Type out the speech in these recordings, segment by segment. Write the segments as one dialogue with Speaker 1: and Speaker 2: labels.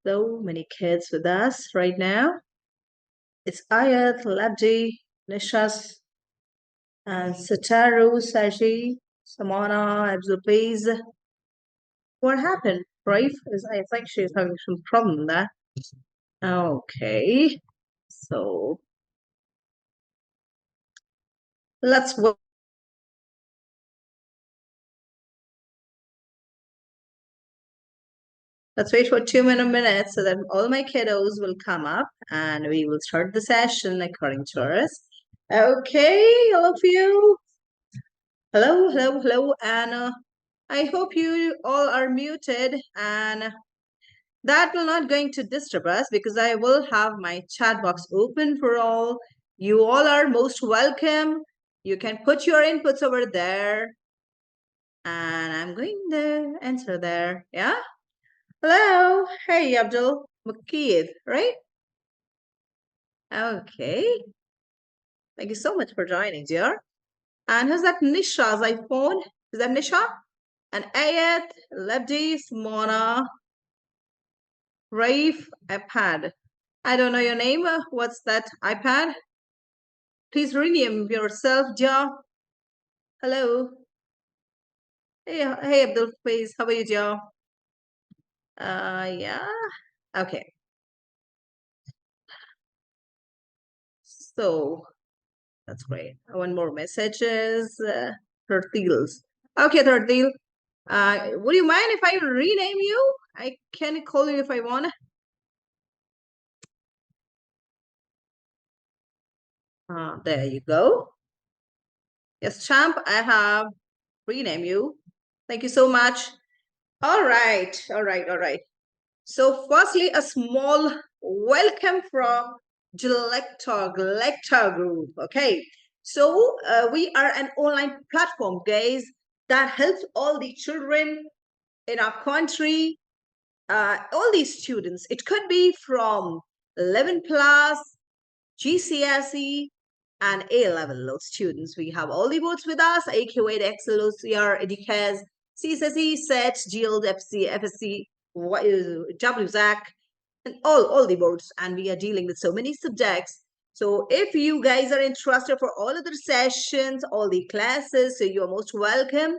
Speaker 1: So many kids with us right now. It's Ayat, Labdi, Nishas, and Sataru, Saji, Samana, Abdulpaze. What happened? Brave is I think she's having some problem there. Okay. So let's work. Let's wait for 2 minutes so that all my kiddos will come up and we will start the session according to us. Okay, all of you. Hello, hello, hello, Anna. I hope you all are muted and that will not going to disturb us because I will have my chat box open for all. You all are most welcome. You can put your inputs over there and I'm going to answer there. Yeah. Hello. Hey, Abdul Makid, right? Okay. Thank you so much for joining, dear. And who's that Nisha's iPhone? Is that Nisha? And Ayat, Labdi, Mona, Raif, iPad. I don't know your name. What's that iPad? Please rename yourself, Ja. Hello. Hey, Abdul, please. How are you, Ja? Yeah. Okay. So that's great. One more messages. Thirtils. Okay, Thirtil. Would you mind if I rename you? I can call you if I want. There you go. Yes, champ, I have renamed you. Thank you so much. All right, all right, all right. So firstly, a small welcome from Glecta group. Okay, so we are an online platform, guys, that helps all the children in our country, all these students. It could be from 11 plus, GCSE, and A-level students. We have all the boards with us, AQ8, Excel, OCR, EDUCAS, CSSE, SET, GILD, FC, FSC, WZAC, and all the boards. And we are dealing with so many subjects. So if you guys are interested for all of the sessions, all the classes, so you're most welcome.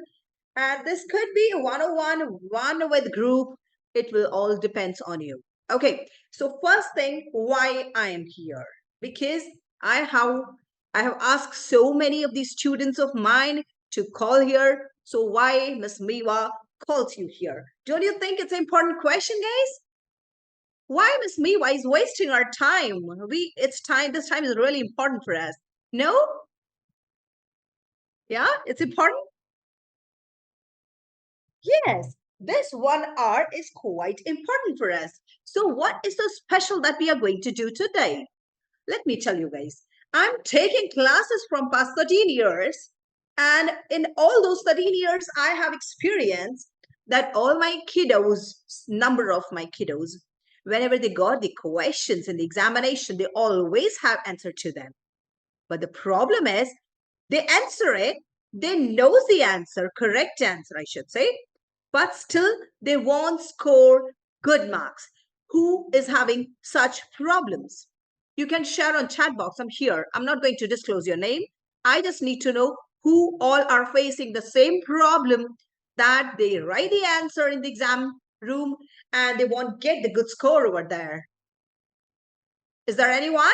Speaker 1: And this could be a one-on-one, one with group. It will all depends on you. Okay, so first thing, why I am here? Because I have asked so many of these students of mine to call here. So why Miss Miwa calls you here? Don't you think it's an important question, guys? Why Miss Miwa is wasting our time? It's time. This time is really important for us. No? Yeah, it's important. Yes, this 1 hour is quite important for us. So what is so special that we are going to do today? Let me tell you guys, I'm taking classes from past 13 years. And in all those 13 years, I have experienced that all my kiddos, number of my kiddos, whenever they got the questions in the examination, they always have answer to them. But the problem is they answer it, they know the answer, correct answer, I should say, but still they won't score good marks. Who is having such problems? You can share on chat box. I'm here. I'm not going to disclose your name. I just need to know who all are facing the same problem that they write the answer in the exam room and they won't get the good score over there. Is there anyone?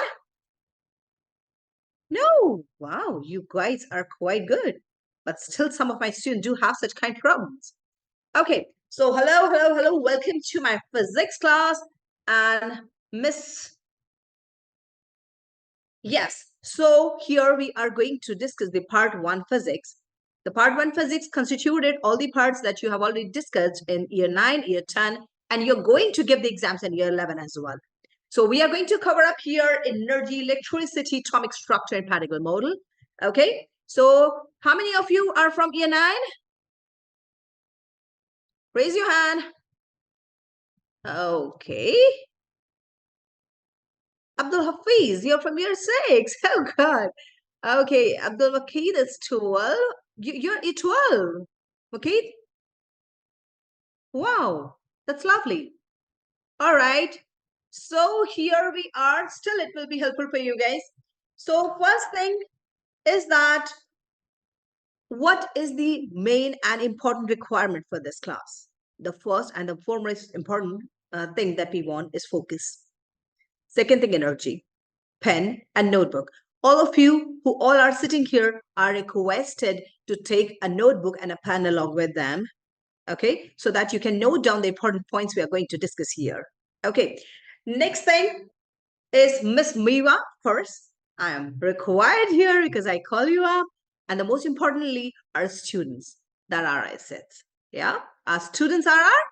Speaker 1: No. Wow, you guys are quite good. But still some of my students do have such kind of problems. Okay, so hello, hello, hello. Welcome to my physics class. And Miss, yes. So here we are going to discuss the part 1 physics. The part 1 physics constituted all the parts that you have already discussed in year 9, year 10, and you're going to give the exams in year 11 as well. So we are going to cover up here energy, electricity, atomic structure, and particle model. Okay, so how many of you are from year 9? Raise your hand. Okay. Abdul Hafiz, you're from year 6. Oh, God. Okay, Abdul Wakid is 12. You're 12. Okay. Wow, that's lovely. All right. So here we are. Still, it will be helpful for you guys. So first thing is that what is the main and important requirement for this class? The first and the foremost important thing that we want is focus. Second thing, energy, pen and notebook. All of you who all are sitting here are requested to take a notebook and a pen along with them. Okay, so that you can note down the important points we are going to discuss here. Okay, next thing is Miss Miwa first. I am required here because I call you up. And the most importantly, our students that are assets. Yeah, our students are our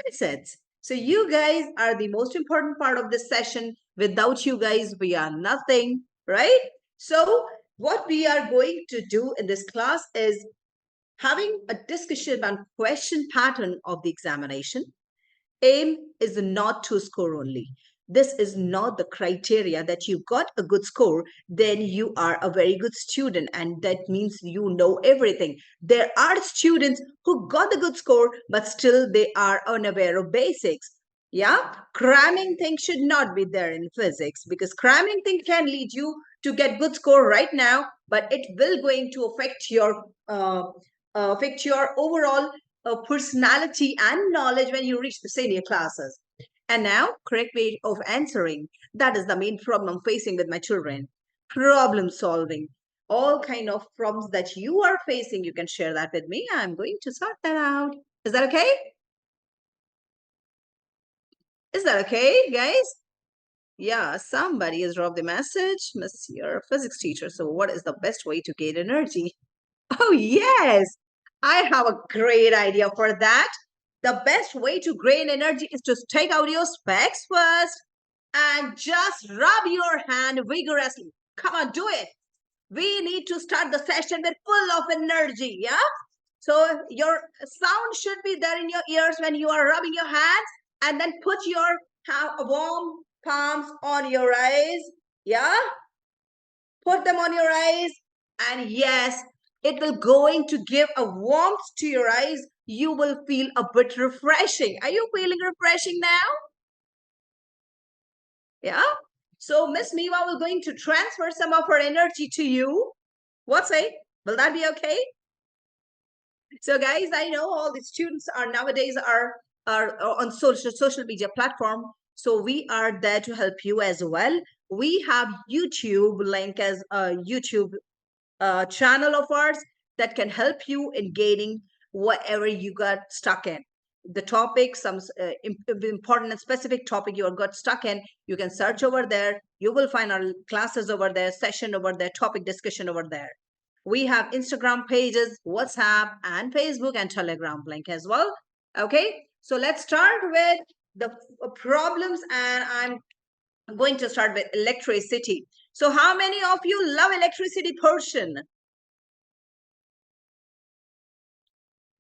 Speaker 1: assets. So you guys are the most important part of this session. Without you guys, we are nothing, right? So what we are going to do in this class is having a discussion on question pattern of the examination. Aim is not to score only. This is not the criteria that you got a good score, then you are a very good student, and that means you know everything. There are students who got the good score, but still they are unaware of basics. Yeah, cramming thing should not be there in physics, because cramming thing can lead you to get good score right now, but it will going to affect your overall personality and knowledge when you reach the senior classes. And now, correct way of answering. That is the main problem I'm facing with my children. Problem solving. All kind of problems that you are facing, you can share that with me. I'm going to sort that out. Is that okay? Is that okay, guys? Yeah, somebody has dropped the message. Miss, you're a physics teacher. So what is the best way to gain energy? Oh, yes. I have a great idea for that. The best way to gain energy is to take out your specs first and just rub your hand vigorously. Come on, do it. We need to start the session with full of energy, yeah? So your sound should be there in your ears when you are rubbing your hands, and then put your warm palms on your eyes, yeah? Put them on your eyes, and yes, it will going to give a warmth to your eyes. You will feel a bit refreshing. Are you feeling refreshing now? Yeah. So Miss Miwa will going to transfer some of her energy to you. What say? Will that be okay? So guys, I know all the students are nowadays are on social media platform. So we are there to help you as well. We have YouTube link as a YouTube channel of ours that can help you in gaining whatever you got stuck in. The topic, some important and specific topic you got stuck in, you can search over there. You will find our classes over there, session over there, topic discussion over there. We have Instagram pages, WhatsApp, and Facebook and Telegram link as well. Okay, so let's start with the problems, and I'm going to start with electricity. So how many of you love electricity portion?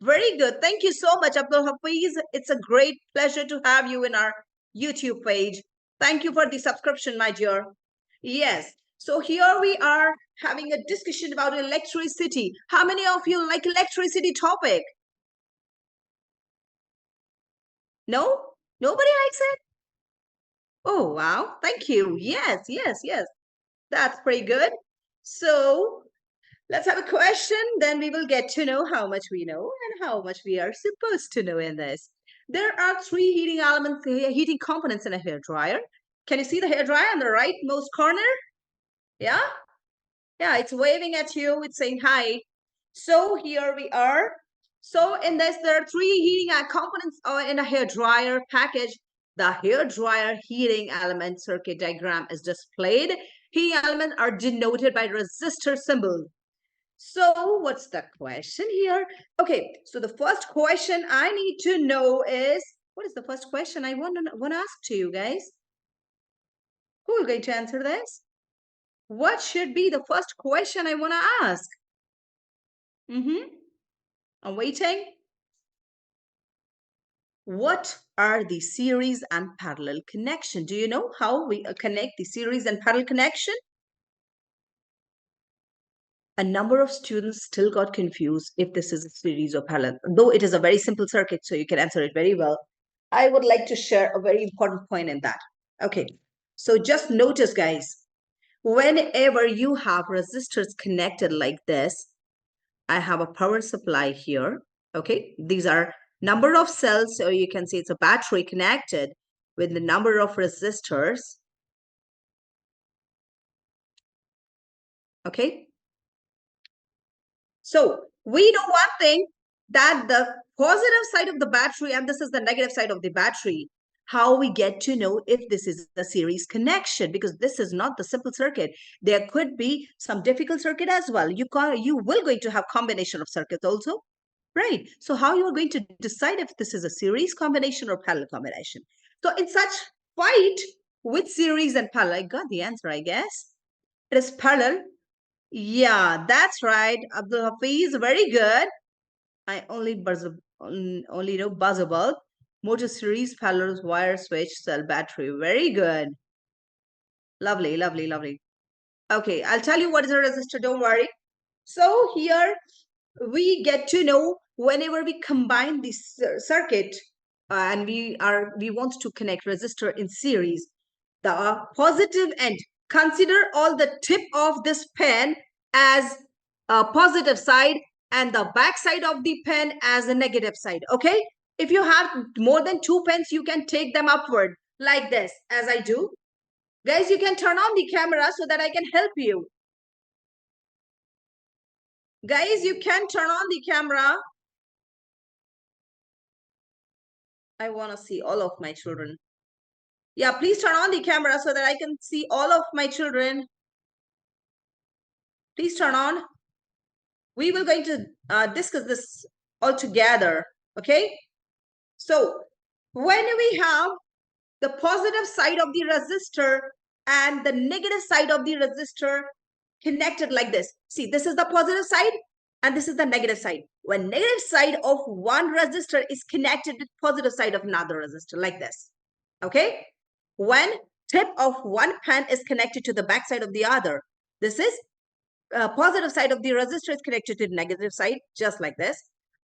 Speaker 1: Very good. Thank you so much, Abdul Hafiz. It's a great pleasure to have you in our YouTube page. Thank you for the subscription, my dear. Yes. So here we are having a discussion about electricity. How many of you like electricity topic? No? Nobody likes it? Oh, wow. Thank you. Yes, yes, yes. That's pretty good. So let's have a question. Then we will get to know how much we know and how much we are supposed to know in this. There are three heating elements, heating components in a hair dryer. Can you see the hair dryer on the rightmost corner? Yeah? Yeah, it's waving at you. It's saying hi. So here we are. So in this, there are three heating components in a hair dryer package. The hair dryer heating element circuit diagram is displayed. Heating elements are denoted by resistor symbol. So what's the question here? Okay, so the first question I need to know is, what is the first question I want to ask to you guys? Who is going to answer this? What should be the first question I want to ask? I'm waiting. What are the series and parallel connection? Do you know how we connect the series and parallel connection? A number of students still got confused if this is a series or parallel, though it is a very simple circuit, so you can answer it very well. I would like to share a very important point in that. Okay, so just notice, guys, whenever you have resistors connected like this, I have a power supply here. Okay, these are number of cells, so you can see it's a battery connected with the number of resistors. Okay, so we know one thing, that the positive side of the battery and this is the negative side of the battery. How we get to know if this is a series connection, because this is not the simple circuit. There could be some difficult circuit as well. You will going to have combination of circuits also, right? So how you are going to decide if this is a series combination or parallel combination? So in such fight with series and parallel, I got the answer, I guess. It is parallel. Yeah, that's right. Abdul Hafiz, very good. I only know buzzer bulb, motor series, parallel, wire, switch, cell, battery. Very good. Lovely, lovely, lovely. Okay, I'll tell you what is a resistor. Don't worry. So here we get to know whenever we combine this circuit and we want to connect resistor in series, the positive end, consider all the tip of this pen as a positive side and the back side of the pen as a negative side. Okay, if you have more than two pens, you can take them upward like this, as I do. Guys, you can turn on the camera so that I can help you. Guys, you can turn on the camera. I want to see all of my children. Yeah, please turn on the camera so that I can see all of my children. Please turn on. We will going to discuss this all together. Okay. So when we have the positive side of the resistor and the negative side of the resistor connected like this. See, this is the positive side and this is the negative side. When negative side of one resistor is connected with positive side of another resistor like this. Okay. When tip of one pen is connected to the back side of the other, this is positive side of the resistor is connected to the negative side, just like this.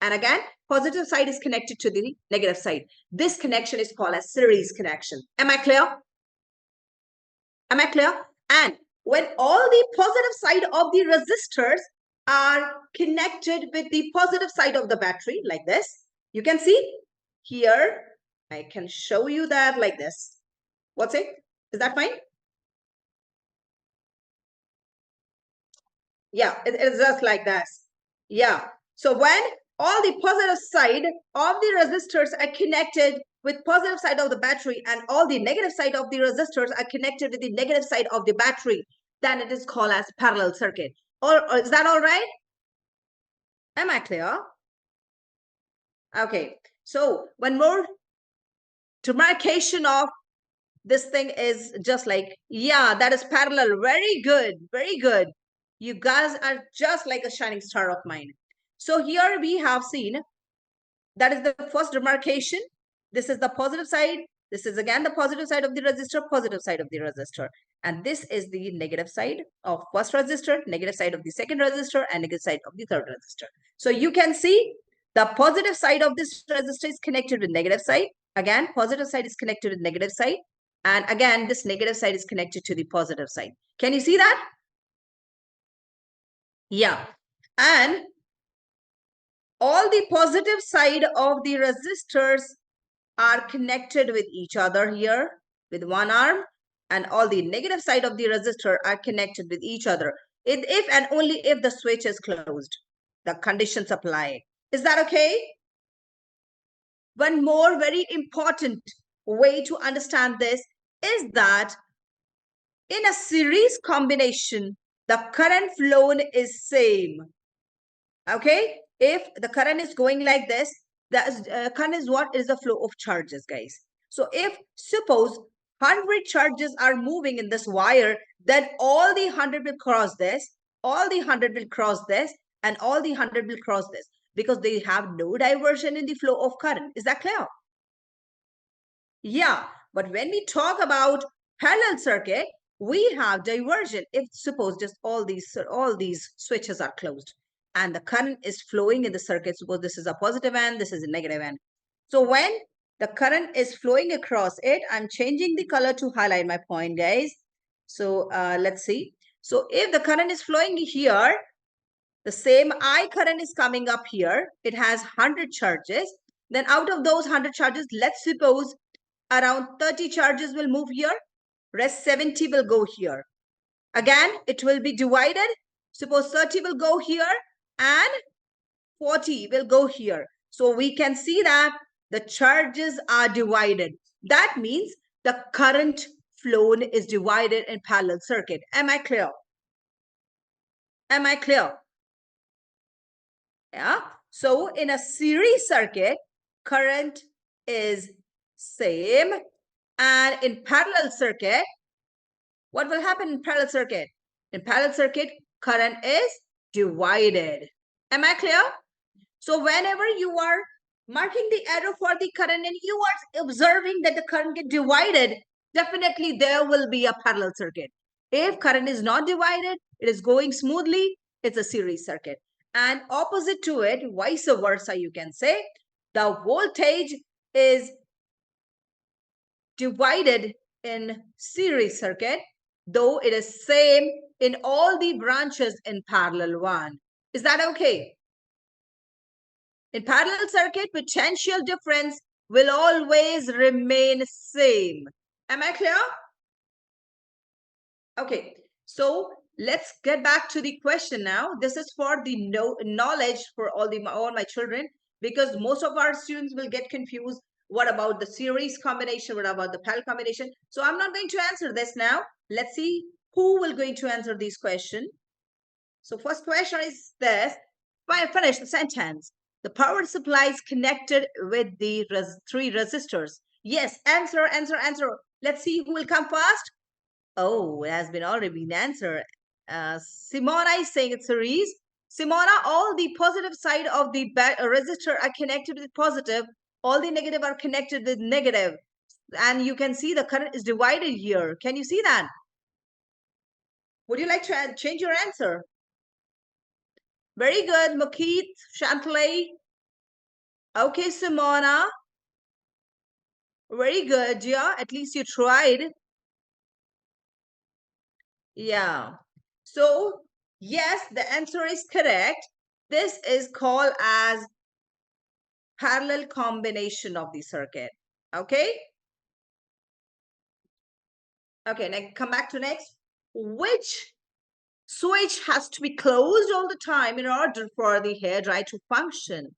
Speaker 1: And again, positive side is connected to the negative side. This connection is called a series connection. Am I clear? Am I clear? And when all the positive side of the resistors are connected with the positive side of the battery, like this, you can see here, I can show you that like this. What's it? Is that fine? Yeah, it is just like this. Yeah. So when all the positive side of the resistors are connected with positive side of the battery and all the negative side of the resistors are connected with the negative side of the battery, then it is called as parallel circuit. Or is that all right? Am I clear? Okay. So one more demarcation of this thing is just like, yeah, that is parallel. Very good. Very good. You guys are just like a shining star of mine. So here we have seen that is the first demarcation. This is the positive side. This is again the positive side of the resistor, positive side of the resistor. And this is the negative side of first resistor, negative side of the second resistor, and negative side of the third resistor. So you can see the positive side of this resistor is connected with negative side. Again, positive side is connected with negative side. And again, this negative side is connected to the positive side. Can you see that? Yeah. And all the positive side of the resistors are connected with each other here with one arm, and all the negative side of the resistor are connected with each other if and only if the switch is closed, the conditions apply. Is that okay? One more very important way to understand this is that in a series combination, the current flow is same. Okay, if the current is going like this, the current is what is the flow of charges, guys. So if suppose 100 charges are moving in this wire, then all the 100 will cross this, all the 100 will cross this, and all the 100 will cross this, because they have no diversion in the flow of current. Is that clear? Yeah, but when we talk about parallel circuit, we have diversion. If suppose just all these switches are closed and the current is flowing in the circuit, suppose this is a positive end, this is a negative end. So when The current is flowing across it. I'm changing the color to highlight my point, guys. So let's see. So if the current is flowing here, the same I current is coming up here. It has 100 charges. Then out of those 100 charges, let's suppose around 30 charges will move here. Rest 70 will go here. Again, it will be divided. Suppose 30 will go here and 40 will go here. So we can see that the charges are divided. That means the current flown is divided in parallel circuit. Am I clear? Am I clear? Yeah. So in a series circuit, current is same. And in parallel circuit, what will happen in parallel circuit? In parallel circuit, current is divided. Am I clear? So whenever you are marking the arrow for the current and you are observing that the current get divided, definitely there will be a parallel circuit. If current is not divided, it is going smoothly, it's a series circuit. And opposite to it, vice versa, you can say, the voltage is divided in series circuit, though it is same in all the branches in parallel one. Is that okay? In parallel circuit, potential difference will always remain same. Am I clear? Okay, so let's get back to the question now. This is for the knowledge for all my children, because most of our students will get confused. What about the series combination? What about the parallel combination? So I'm not going to answer this now. Let's see who will going to answer these questions. So first question is this. Finish the sentence. The power supply is connected with the three resistors. Yes, answer. Let's see who will come first. Oh, it has been already been answered. Simona is saying it's series. Simona, all the positive side of the resistor are connected with positive. All the negative are connected with negative. And you can see the current is divided here. Can you see that? Would you like to change your answer? Very good, Mukit, Chantley. Okay, Simona. Very good, yeah. At least you tried. Yeah. So, yes, the answer is correct. This is called as parallel combination of the circuit. Okay? Okay, now come back to next. Which switch has to be closed all the time in order for the hairdryer to function?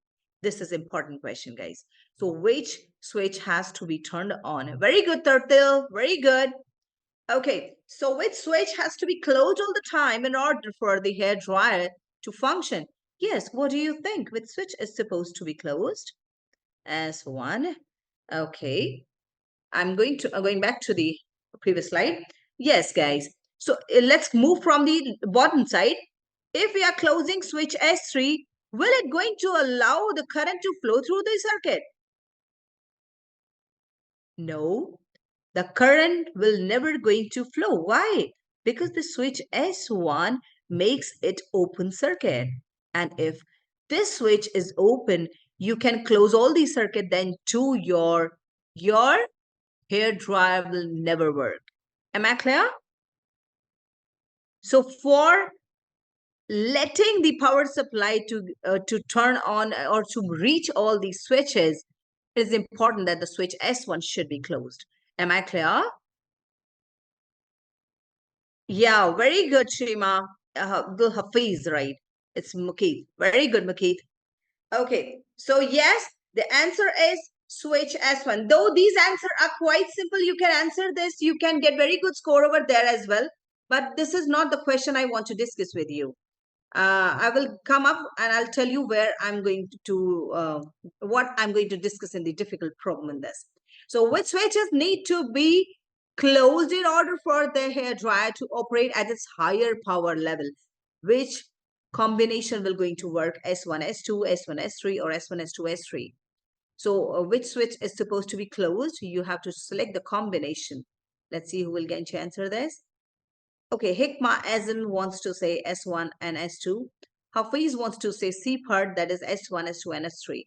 Speaker 1: This is important question, guys. So which switch has to be turned on? Very good, Turtle. Very good. Okay, so which switch has to be closed all the time in order for the hairdryer to function? Yes, what do you think? Which switch is supposed to be closed? S1. Okay, I'm going back to the previous slide. Yes, guys. So let's move from the bottom side. If we are closing switch S3, will it going to allow the current to flow through the circuit? No, the current will never going to flow. Why? Because the switch S1 makes it open circuit. And if this switch is open, you can close all the circuit, then to your hair dryer will never work. Am I clear? So for letting the power supply to turn on or to reach all these switches, it is important that the switch S1 should be closed. Am I clear? Yeah, very good, Shima. The Hafiz, right? It's Mukeet. Very good, Mukeet. Okay, so yes, the answer is switch S1. Though these answers are quite simple, you can answer this. You can get very good score over there as well. But this is not the question I want to discuss with you. I will come up and I'll tell you where I'm going to, what I'm going to discuss in the difficult problem in this. So which switches need to be closed in order for the hair dryer to operate at its higher power level? Which combination will going to work? S1, S2, S1, S3 or S1, S2, S3? So which switch is supposed to be closed? You have to select the combination. Let's see who will get to answer this. Okay, Hikma Azim wants to say S1 and S2. Hafiz wants to say C part, that is S1, S2, and S3.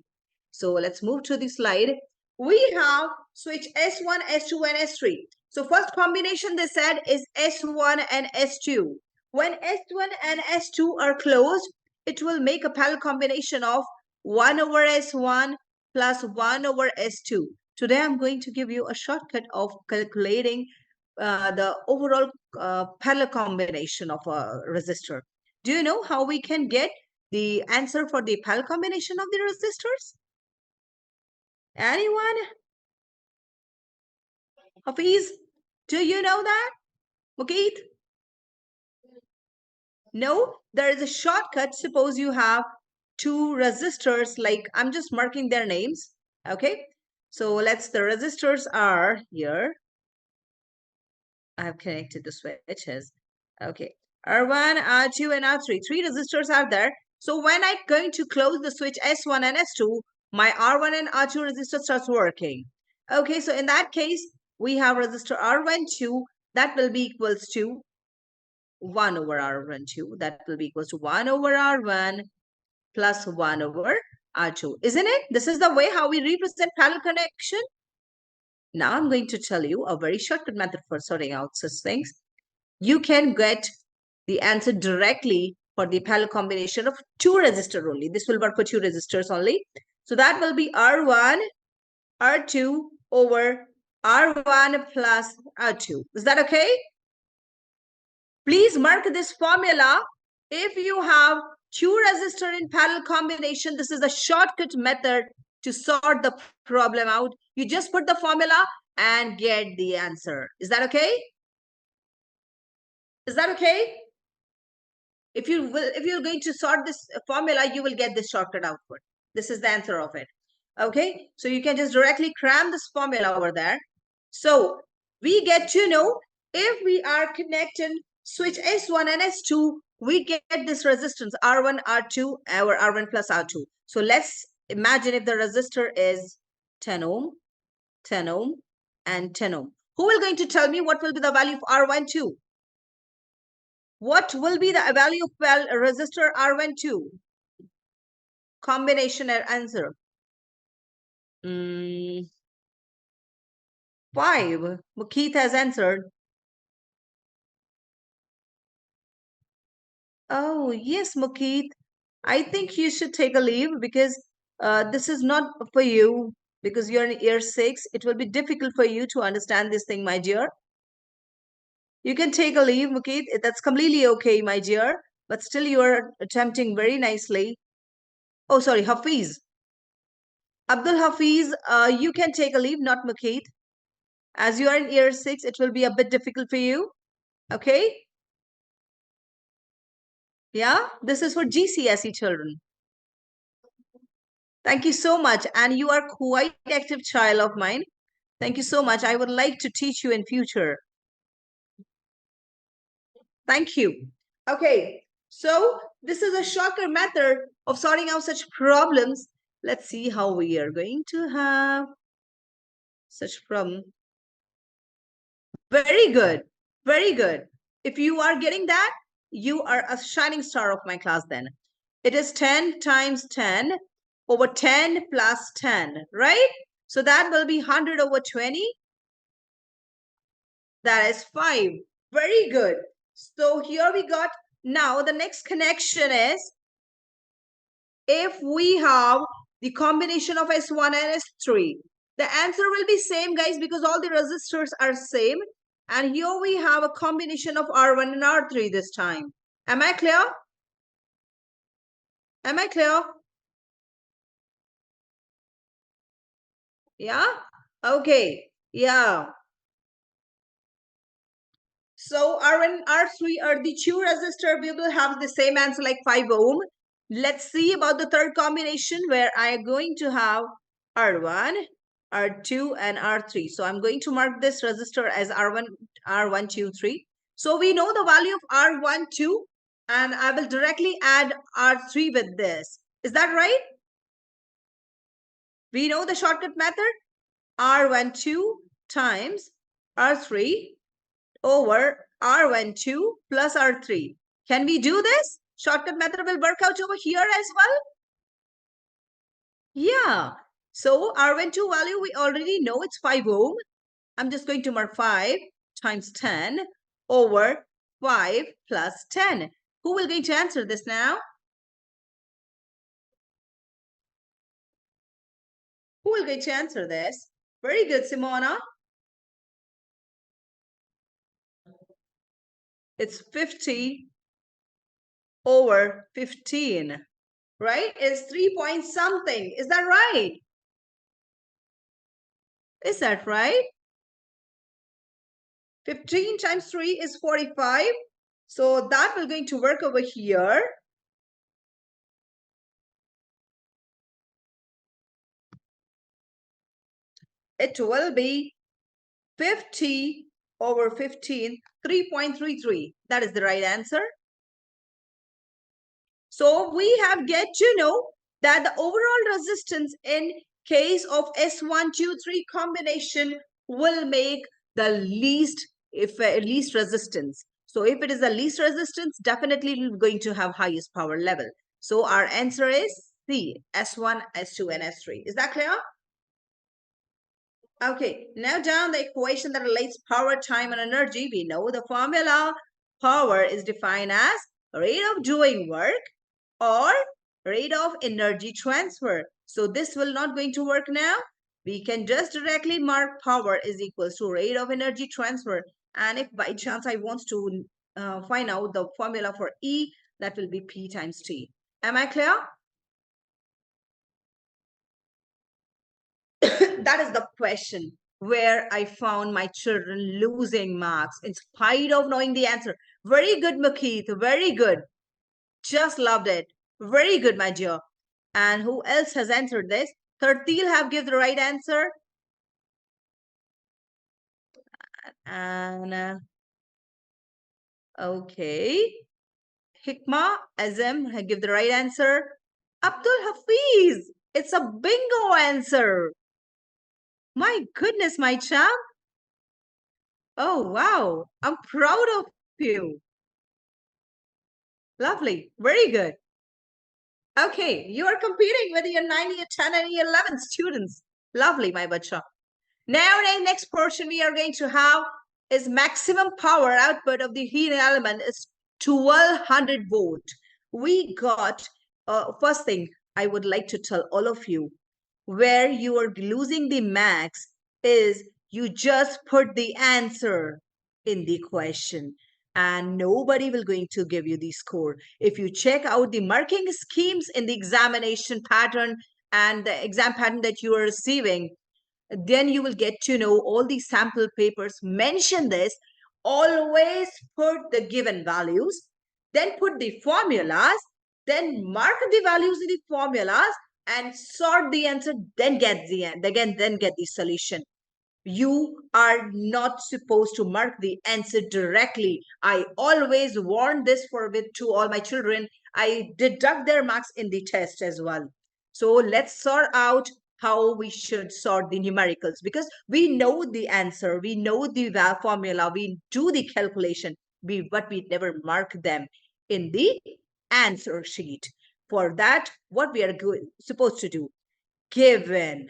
Speaker 1: So let's move to the slide. we have switch S1, S2, and S3. So first combination they said is S1 and S2. When S1 and S2 are closed, it will make a parallel combination of 1 over S1 plus 1 over S2. Today I'm going to give you a shortcut of calculating the overall parallel combination of a resistor. Do you know how we can get the answer for the parallel combination of the resistors? Anyone? Hafiz, do you know that? Mukeet? No, there is a shortcut. Suppose you have two resistors, like I'm just marking their names. Okay, so the resistors are here. I have connected the switches. Okay, R1, R2, and R3. Three resistors are there. So when I'm going to close the switch S1 and S2, my R1 and R2 resistor starts working. Okay, so in that case, we have resistor R12 that will be equals to 1 over R12. That will be equals to 1 over R1 plus 1 over R2. Isn't it? This is the way how we represent parallel connection. Now I'm going to tell you a very shortcut method for sorting out such things. You can get the answer directly for the parallel combination of two resistors only. This will work for two resistors only. So that will be R1, R2 over R1 plus R2. Is that okay? Please mark this formula. If you have two resistors in parallel combination, this is a shortcut method to sort the problem out. You just put the formula and get the answer. Is that okay? Is that okay? If you're going to sort this formula, you will get this shortcut output. This is the answer of it. Okay, so you can just directly cram this formula over there. So we get to know if we are connecting switch S1 and S2, we get this resistance R1, R2, or R1 plus R2. So let's imagine if the resistor is 10 ohm, 10 ohm, and 10 ohm. Who will going to tell me what will be the value of R12? What will be the value of resistor R12? Combination answer. 5. Keith has answered. Oh, yes, Mukeet. I think you should take a leave because this is not for you because you're in year 6. It will be difficult for you to understand this thing, my dear. You can take a leave, Mukeet. That's completely okay, my dear. But still, you are attempting very nicely. Oh, sorry, Hafiz. Abdul Hafiz, you can take a leave, not Mukeet. As you are in year 6, it will be a bit difficult for you. Okay? Yeah, this is for GCSE children. Thank you so much. And you are quite active child of mine. Thank you so much. I would like to teach you in future. Thank you. Okay, so this is a shortcut method of sorting out such problems. Let's see how we are going to have such problem. Very good. Very good. If you are getting that, you are a shining star of my class then. It is 10 times 10 over 10 plus 10, right? So that will be 100 over 20. That is 5. Very good. So here we got, now the next connection is, if we have the combination of S1 and S3, the answer will be same, guys, because all the resistors are same. And here we have a combination of R1 and R3 this time. Am I clear? Am I clear? Yeah? Okay. Yeah. So R1 and R3 are the two resistor. We will have the same answer like 5 ohm. Let's see about the third combination where I am going to have R1, R2, and R3. So I'm going to mark this resistor as R1, R1, 2, 3. So we know the value of R1, 2, and I will directly add R3 with this. Is that right? We know the shortcut method. R12 times R3 over R12 plus R3. Can we do this? Shortcut method will work out over here as well. Yeah. So our N2 value, we already know it's 5 ohm. I'm just going to mark 5 times 10 over 5 plus 10. Who will going to answer this now? Who will going to answer this? Very good, Simona. It's 50 over 15, right? It's 3 point something. Is that right? Is that right? 15 times 3 is 45. So that will going to work over here. It will be 50 over 15, 3.33. That is the right answer. So we have get to know that the overall resistance in case of S123 combination will make the least resistance. So if it is the least resistance, definitely we're going to have highest power level. So our answer is C, S1, S2, and S3. Is that clear? Okay, now down the equation that relates power, time, and energy, we know the formula. Power is defined as rate of doing work or rate of energy transfer. So this will not going to work now. We can just directly mark power is equals to rate of energy transfer. And if by chance I want to find out the formula for E, that will be P times T. Am I clear? That is the question where I found my children losing marks in spite of knowing the answer. Very good, Makeeth. Very good. Just loved it. Very good, my dear. And who else has answered this? Tartil have given the right answer. And okay. Hikma Azam have give the right answer. Abdul Hafiz. It's a bingo answer. My goodness, my champ. Oh, wow. I'm proud of you. Lovely. Very good. Okay, you are competing with your 9, year 10, and year 11 students. Lovely, my bacha. Now, the next portion we are going to have is maximum power output of the heat element is 1200 volt. We got, first thing I would like to tell all of you, where you are losing the max is you just put the answer in the question and nobody will going to give you the score. If you check out the marking schemes in the examination pattern and the exam pattern that you are receiving, then you will get to know all these sample papers mention this. Always put the given values, then put the formulas, then mark the values in the formulas and sort the answer, then get the end again, then get the solution. You are not supposed to mark the answer directly. I always warn this for with to all my children. I deduct their marks in the test as well. So let's sort out how we should sort the numericals because we know the answer, we know the formula, we do the calculation, but we never mark them in the answer sheet. For that, what we are supposed to do, given,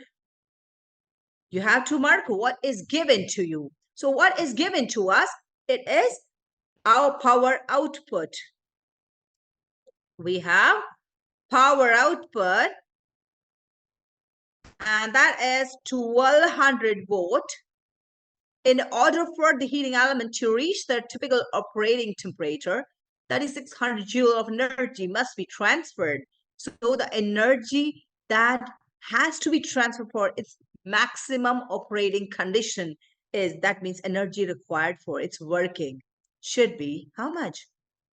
Speaker 1: you have to mark what is given to you. So what is given to us? It is our power output. We have power output and that is 1200 volt. In order for the heating element to reach the typical operating temperature, 3600 joule of energy must be transferred. So the energy that has to be transferred for its maximum operating condition is, that means energy required for its working should be how much?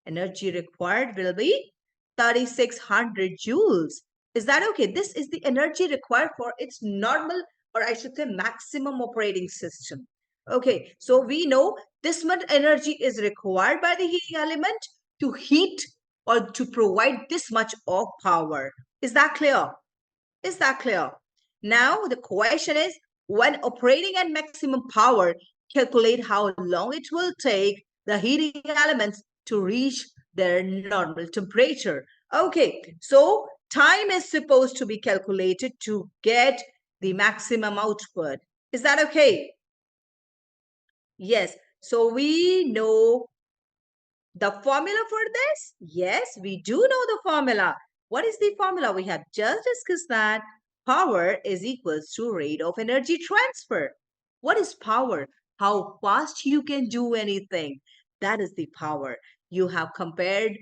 Speaker 1: Energy required will be 3600 joules. Is that okay? This is the energy required for its normal, or I should say maximum operating system. Okay, so we know this much energy is required by the heating element to heat or to provide this much of power. Is that clear? Is that clear? Now the question is, when operating at maximum power, calculate how long it will take the heating elements to reach their normal temperature. Okay, so time is supposed to be calculated to get the maximum output. Is that okay? Yes. So we know the formula for this? Yes, we do know the formula. What is the formula? We have just discussed that power is equals to rate of energy transfer. What is power? How fast you can do anything. That is the power. You have compared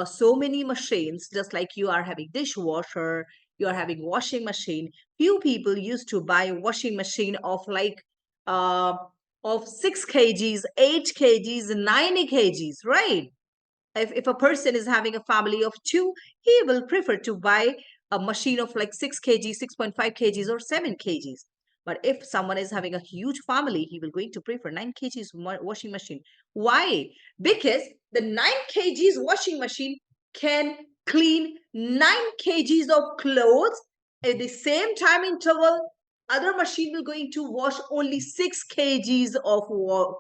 Speaker 1: so many machines, just like you are having dishwasher, you are having washing machine. Few people used to buy a washing machine uh, of 6 kgs, 8 kgs, 90 kgs, right? If a person is having a family of two, he will prefer to buy a machine of like 6 kgs, 6.5 kgs, or 7 kgs. But if someone is having a huge family, he will going to prefer 9 kgs washing machine. Why? Because the 9 kgs washing machine can clean 9 kgs of clothes at the same time interval. Other machine will going to wash only 6 kgs of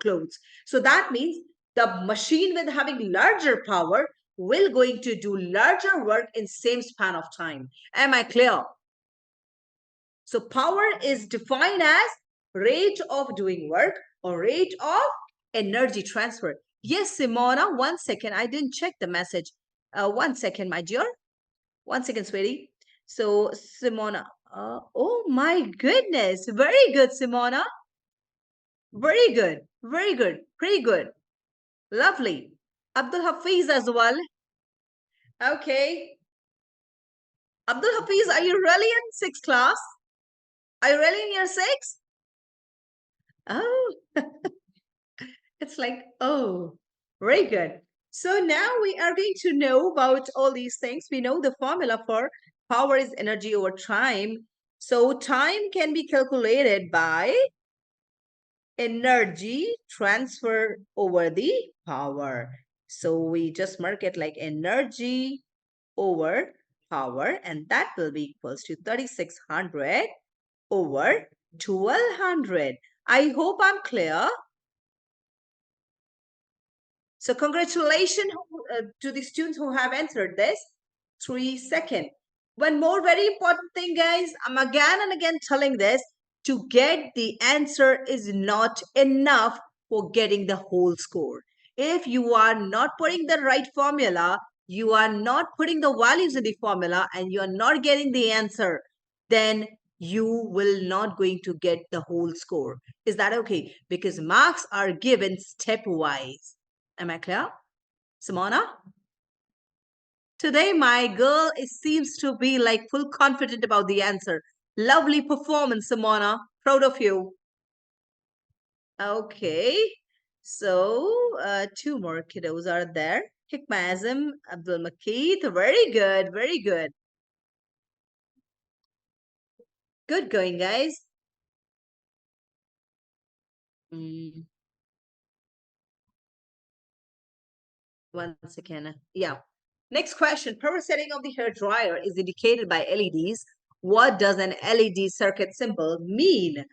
Speaker 1: clothes. So that means the machine with having larger power will going to do larger work in same span of time. Am I clear? So power is defined as rate of doing work or rate of energy transfer. Yes, Simona, 1 second. I didn't check the message. 1 second, my dear. 1 second, sweetie. So, Simona. Oh my goodness. Very good, Simona. Very good. Very good. Pretty good. Lovely. Abdul Hafiz as well. Okay. Abdul Hafiz, are you really in sixth class? Are you really in year six? Oh, it's like, oh, very good. So now we are going to know about all these things. We know the formula for power is energy over time. So time can be calculated by energy transfer over the power. So we just mark it like energy over power, and that will be equals to 3600 over 1200. I hope I'm clear. So congratulations to the students who have answered this. 3 seconds. One more very important thing, guys. I'm again and again telling this. To get the answer is not enough for getting the whole score. If you are not putting the right formula, you are not putting the values in the formula, and you are not getting the answer, then you will not going to get the whole score. Is that okay? Because marks are given stepwise. Am I clear? Simona? Today, my girl seems to be like full confident about the answer. Lovely performance, Simona. Proud of you. Okay. So, two more kiddos are there. Hikma Azam, Abdul Makid. Very good. Very good. Good going, guys. Mm, 1 second. Yeah. Next question. Power setting of the hair dryer is indicated by LEDs. What does an LED circuit symbol mean?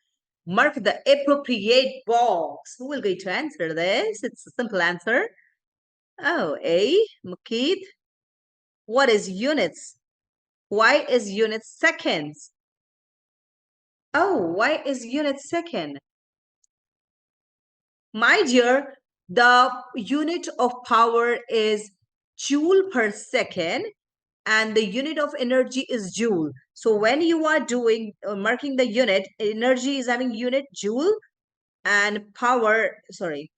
Speaker 1: Mark the appropriate box. Who will going to answer this? It's a simple answer. Oh, A. Mukid. What is units? Why is units seconds? Oh, why is unit second? My dear, the unit of power is joule per second, and the unit of energy is joule. So when you are doing marking the unit, energy is having unit joule, and power, sorry.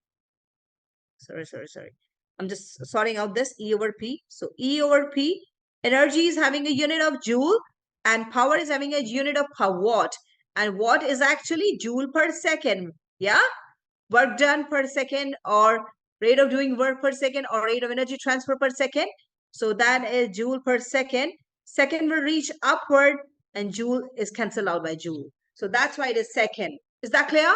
Speaker 1: I'm just sorting out this E over P. So E over P, energy is having a unit of joule, and power is having a unit of watt. And watt is actually joule per second. Yeah? Work done per second, or rate of doing work per second, or rate of energy transfer per second. So that is joule per second. Second will reach upward, and joule is cancelled out by joule. So that's why it is second. Is that clear?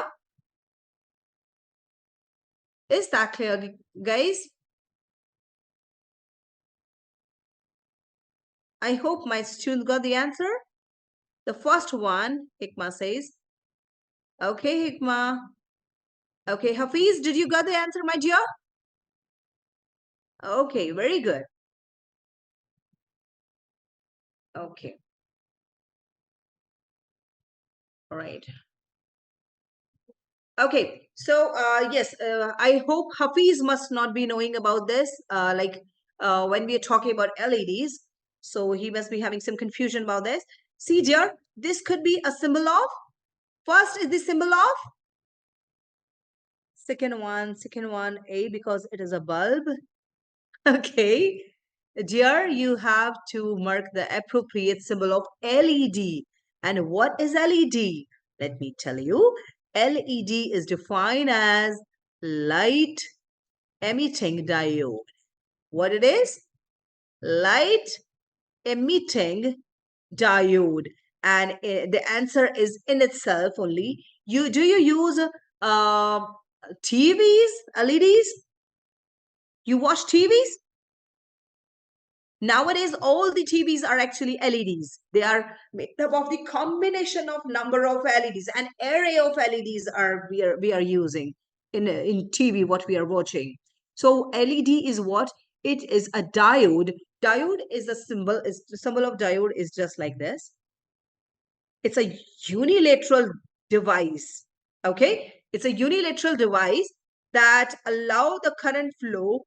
Speaker 1: Is that clear, guys? I hope my students got the answer. The first one, Hikma says. Okay, Hikma. Okay, Hafiz, did you got the answer, my dear? Okay, very good. Okay. All right. Okay, so yes, I hope Hafiz must not be knowing about this. When we are talking about LEDs, so he must be having some confusion about this. See, dear, this could be a symbol of. First is the symbol of. Second one, A, because it is a bulb. Okay, dear, you have to mark the appropriate symbol of LED. And what is LED? Let me tell you. LED is defined as light emitting diode. What it is? Light emitting diode. And the answer is in itself only. Do you use TVs, LEDs? You watch TVs? Nowadays, all the TVs are actually LEDs. They are made up of the combination of number of LEDs. An array of LEDs are we are using in TV, what we are watching. So LED is what? It is a diode. Diode is a symbol, is the symbol of diode is just like this. It's a unilateral device. Okay? It's a unilateral device that allow the current flow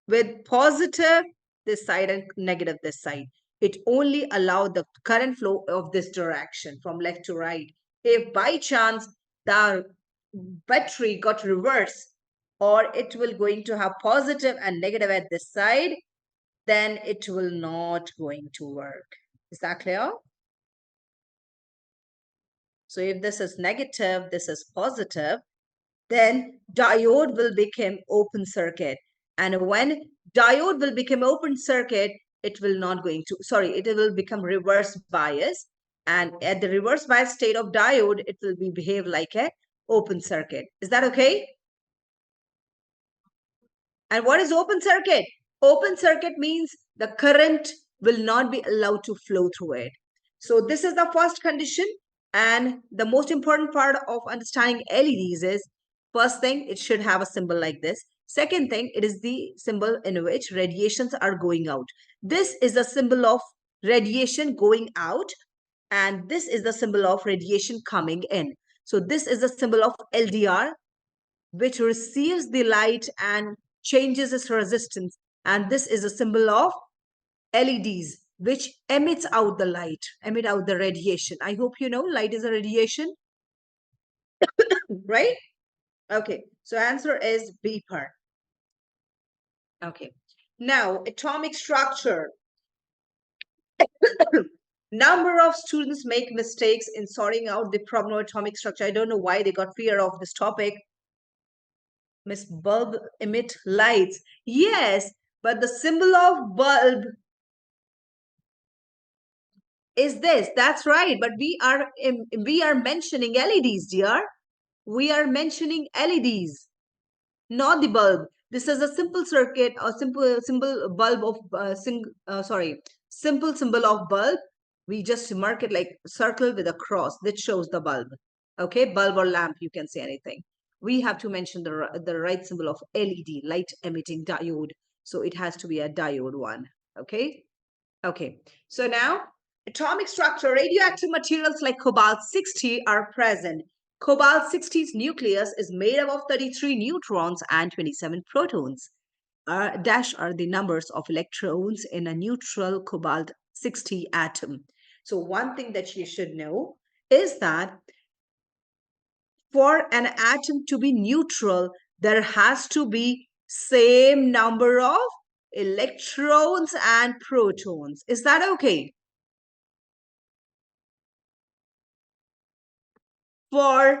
Speaker 1: with positive this side and negative this side. It only allowed the current flow of this direction from left to right. If by chance the battery got reversed, or it will going to have positive and negative at this side, then it will not going to work. Is that clear? So if this is negative, this is positive, then diode will become open circuit. And when diode will become open circuit, it will not going to, sorry, it will become reverse bias. And at the reverse bias state of diode, it will be behave like a open circuit. Is that okay? And what is open circuit? Open circuit means the current will not be allowed to flow through it. So this is the first condition. And the most important part of understanding LEDs is, first thing, it should have a symbol like this. Second thing, it is the symbol in which radiations are going out. This is a symbol of radiation going out, and this is the symbol of radiation coming in. So this is the symbol of LDR, which receives the light and changes its resistance. And this is a symbol of LEDs, which emits out the light, emit out the radiation. I hope you know light is a radiation, right? Okay, so answer is B part. Okay, now atomic structure. Number of students make mistakes in sorting out the problem of atomic structure. I don't know why they got fear of this topic. Miss, bulb emit lights. Yes, but the symbol of bulb is this. That's right. But we are mentioning LEDs, dear. We are mentioning LEDs, not the bulb. This is a simple circuit, a simple bulb of simple symbol of bulb. We just mark it like circle with a cross that shows the bulb. Okay, bulb or lamp, you can say anything. We have to mention the right symbol of LED, light emitting diode. So it has to be a diode one. Okay. Okay. So now atomic structure, radioactive materials like cobalt-60 are present. Cobalt-60's nucleus is made up of 33 neutrons and 27 protons. Dash are the numbers of electrons in a neutral cobalt-60 atom. So one thing that you should know is that for an atom to be neutral, there has to be same number of electrons and protons. Is that okay? For